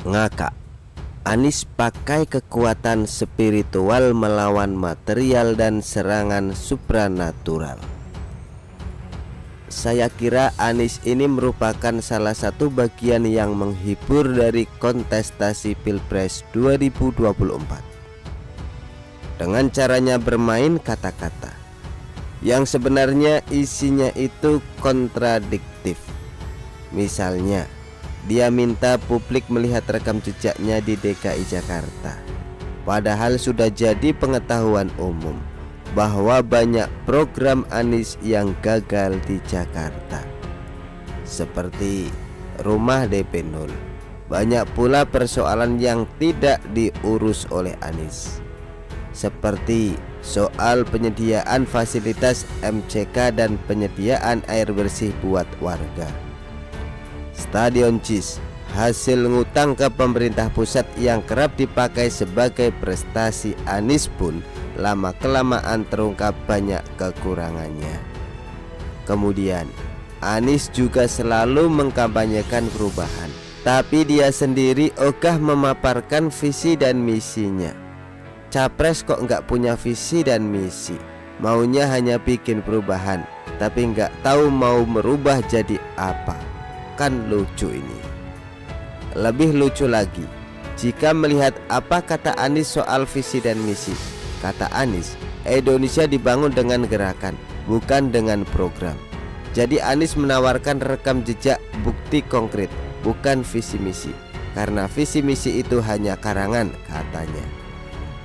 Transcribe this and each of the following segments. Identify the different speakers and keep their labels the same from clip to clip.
Speaker 1: Ngakak, Anies pakai kekuatan spiritual melawan material dan serangan supranatural. Saya kira Anies ini merupakan salah satu bagian yang menghibur dari kontestasi Pilpres 2024 dengan caranya bermain kata-kata yang sebenarnya isinya itu kontradiktif. Misalnya, dia minta publik melihat rekam jejaknya di DKI Jakarta, padahal sudah jadi pengetahuan umum bahwa banyak program Anies yang gagal di Jakarta, seperti rumah DP 0. Banyak pula persoalan yang tidak diurus oleh Anies, seperti soal penyediaan fasilitas MCK dan penyediaan air bersih buat warga. Stadion JIS hasil ngutang ke pemerintah pusat yang kerap dipakai sebagai prestasi Anies pun lama-kelamaan terungkap banyak kekurangannya. Kemudian Anies juga selalu mengkampanyekan perubahan, tapi dia sendiri ogah memaparkan visi dan misinya. Capres kok nggak punya visi dan misi, maunya hanya bikin perubahan, tapi nggak tahu mau merubah jadi apa. Kan lucu ini. Lebih lucu lagi jika melihat apa kata Anies soal visi dan misi. Kata Anies, Indonesia dibangun dengan gerakan, bukan dengan program. Jadi Anies menawarkan rekam jejak bukti konkret, bukan visi misi, karena visi misi itu hanya karangan, katanya.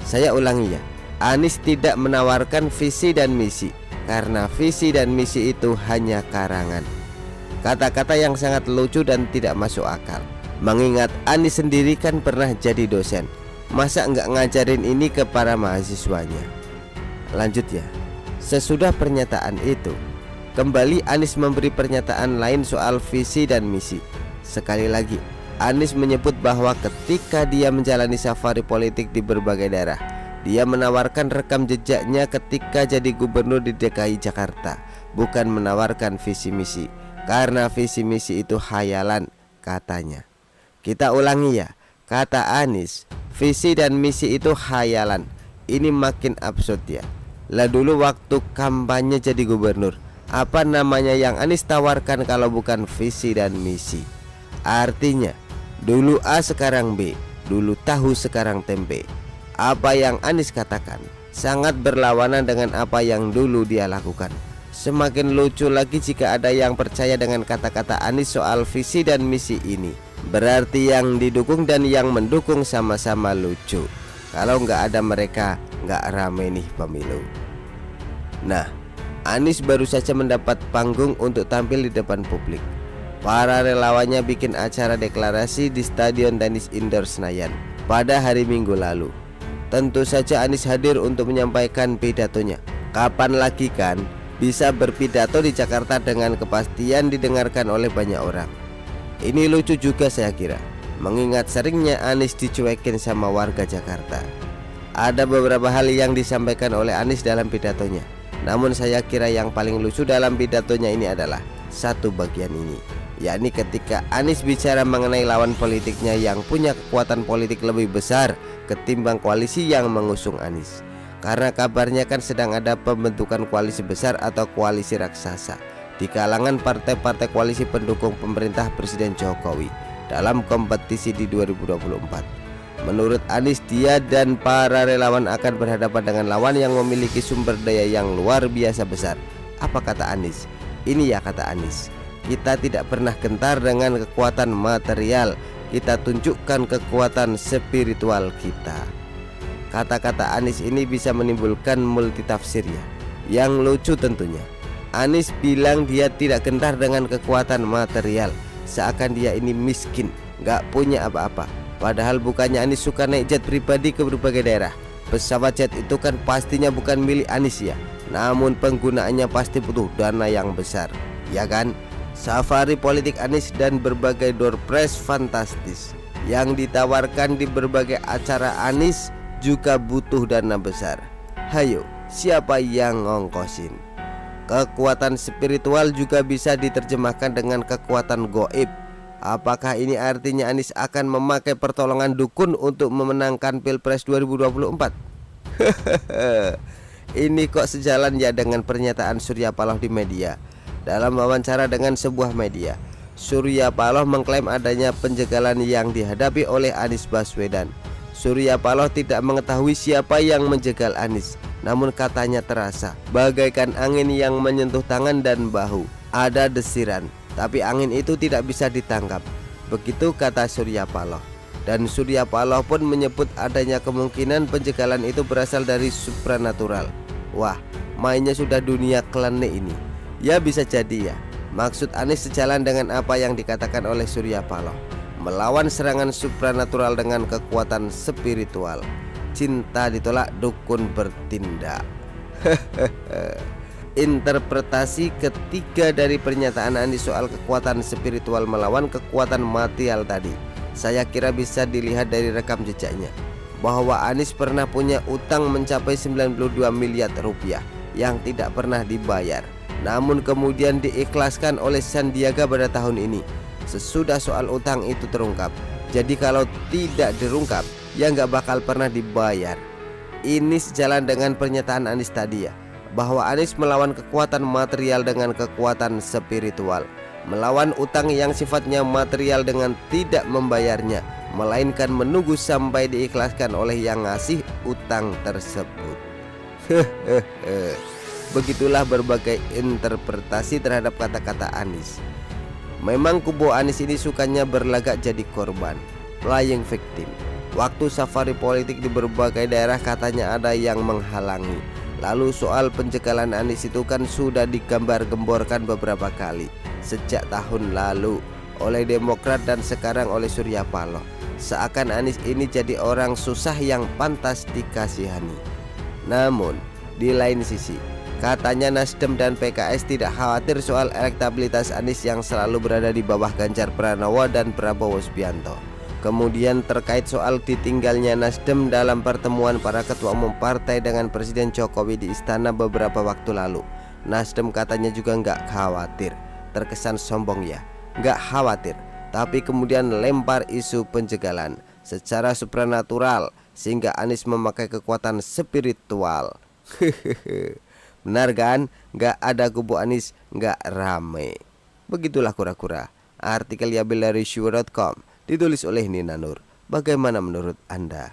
Speaker 1: Saya ulangi ya, Anies tidak menawarkan visi dan misi, karena visi dan misi itu hanya karangan. Kata-kata yang sangat lucu dan tidak masuk akal, mengingat Anies sendiri kan pernah jadi dosen. Masa nggak ngajarin ini ke para mahasiswanya? Lanjut ya. Sesudah pernyataan itu, kembali Anies memberi pernyataan lain soal visi dan misi. Sekali lagi, Anies menyebut bahwa ketika dia menjalani safari politik di berbagai daerah, dia menawarkan rekam jejaknya ketika jadi gubernur di DKI Jakarta, bukan menawarkan visi misi, karena visi misi itu khayalan, katanya. Kita ulangi ya, kata Anies, visi dan misi itu khayalan. Ini makin absurd ya. Lah dulu waktu kampanye jadi gubernur, apa namanya yang Anies tawarkan kalau bukan visi dan misi? Artinya, dulu A sekarang B, dulu tahu sekarang tempe. Apa yang Anies katakan sangat berlawanan dengan apa yang dulu dia lakukan. Semakin lucu lagi jika ada yang percaya dengan kata-kata Anies soal visi dan misi ini. Berarti yang didukung dan yang mendukung sama-sama lucu. Kalau nggak ada mereka, nggak rame nih pemilu. Nah, Anies baru saja mendapat panggung untuk tampil di depan publik. Para relawannya bikin acara deklarasi di Stadion Danis Indoor Senayan pada hari Minggu lalu. Tentu saja Anies hadir untuk menyampaikan pidatonya. Kapan lagi kan bisa berpidato di Jakarta dengan kepastian didengarkan oleh banyak orang. Ini lucu juga saya kira, mengingat seringnya Anies dicuekin sama warga Jakarta. Ada beberapa hal yang disampaikan oleh Anies dalam pidatonya, namun saya kira yang paling lucu dalam pidatonya ini adalah satu bagian ini, yakni ketika Anies bicara mengenai lawan politiknya yang punya kekuatan politik lebih besar ketimbang koalisi yang mengusung Anies. Karena kabarnya kan sedang ada pembentukan koalisi besar atau koalisi raksasa di kalangan partai-partai koalisi pendukung pemerintah Presiden Jokowi dalam kompetisi di 2024. Menurut Anies, dia dan para relawan akan berhadapan dengan lawan yang memiliki sumber daya yang luar biasa besar. Apa kata Anies? Ini ya kata Anies, kita tidak pernah gentar dengan kekuatan material, kita tunjukkan kekuatan spiritual kita. Kata-kata Anies ini bisa menimbulkan multitafsir ya. Yang lucu tentunya, Anies bilang dia tidak gentar dengan kekuatan material, seakan dia ini miskin, gak punya apa-apa. Padahal bukannya Anies suka naik jet pribadi ke berbagai daerah. Pesawat jet itu kan pastinya bukan milik Anies ya, namun penggunaannya pasti butuh dana yang besar, ya kan? Safari politik Anies dan berbagai door prize fantastis yang ditawarkan di berbagai acara Anies juga butuh dana besar. Hayo, siapa yang ngongkosin? Kekuatan spiritual juga bisa diterjemahkan dengan kekuatan goib. Apakah ini artinya Anies akan memakai pertolongan dukun untuk memenangkan Pilpres 2024? Ini kok sejalan ya dengan pernyataan Surya Paloh di media. Dalam wawancara dengan sebuah media, Surya Paloh mengklaim adanya penjagalan yang dihadapi oleh Anies Baswedan. Surya Paloh tidak mengetahui siapa yang menjegal Anies, namun katanya terasa bagaikan angin yang menyentuh tangan dan bahu. Ada desiran, tapi angin itu tidak bisa ditangkap. Begitu kata Surya Paloh. Dan Surya Paloh pun menyebut adanya kemungkinan penjegalan itu berasal dari supranatural. Wah, mainnya sudah dunia klinik ini. Ya bisa jadi ya, maksud Anies sejalan dengan apa yang dikatakan oleh Surya Paloh. Melawan serangan supranatural dengan kekuatan spiritual. Cinta ditolak, dukun bertindak. Interpretasi ketiga dari pernyataan Anies soal kekuatan spiritual melawan kekuatan material tadi, saya kira bisa dilihat dari rekam jejaknya, bahwa Anies pernah punya utang mencapai 92 miliar rupiah yang tidak pernah dibayar, namun kemudian diikhlaskan oleh Sandiaga pada tahun ini sesudah soal utang itu terungkap. Jadi kalau tidak dirungkap, ya nggak bakal pernah dibayar. Ini sejalan dengan pernyataan Anies tadi ya, bahwa Anies melawan kekuatan material dengan kekuatan spiritual, melawan utang yang sifatnya material dengan tidak membayarnya, melainkan menunggu sampai diikhlaskan oleh yang ngasih utang tersebut. Begitulah berbagai interpretasi terhadap kata-kata Anies. Memang kubu Anies ini sukanya berlagak jadi korban, playing victim. Waktu safari politik di berbagai daerah katanya ada yang menghalangi. Lalu soal penjegalan Anies itu kan sudah digambar-gemborkan beberapa kali sejak tahun lalu oleh Demokrat dan sekarang oleh Surya Paloh. Seakan Anies ini jadi orang susah yang pantas dikasihani. Namun di lain sisi, katanya Nasdem dan PKS tidak khawatir soal elektabilitas Anies yang selalu berada di bawah Ganjar Pranowo dan Prabowo Subianto. Kemudian terkait soal ditinggalnya Nasdem dalam pertemuan para ketua umum partai dengan Presiden Jokowi di istana beberapa waktu lalu, Nasdem katanya juga nggak khawatir. Terkesan sombong ya, nggak khawatir, tapi kemudian lempar isu penjegalan secara supranatural sehingga Anies memakai kekuatan spiritual. Benar kan? Nggak ada kubu Anies, nggak rame. Begitulah kura-kura. Artikel Yabil dari Syur.com ditulis oleh Nina Nur. Bagaimana menurut Anda?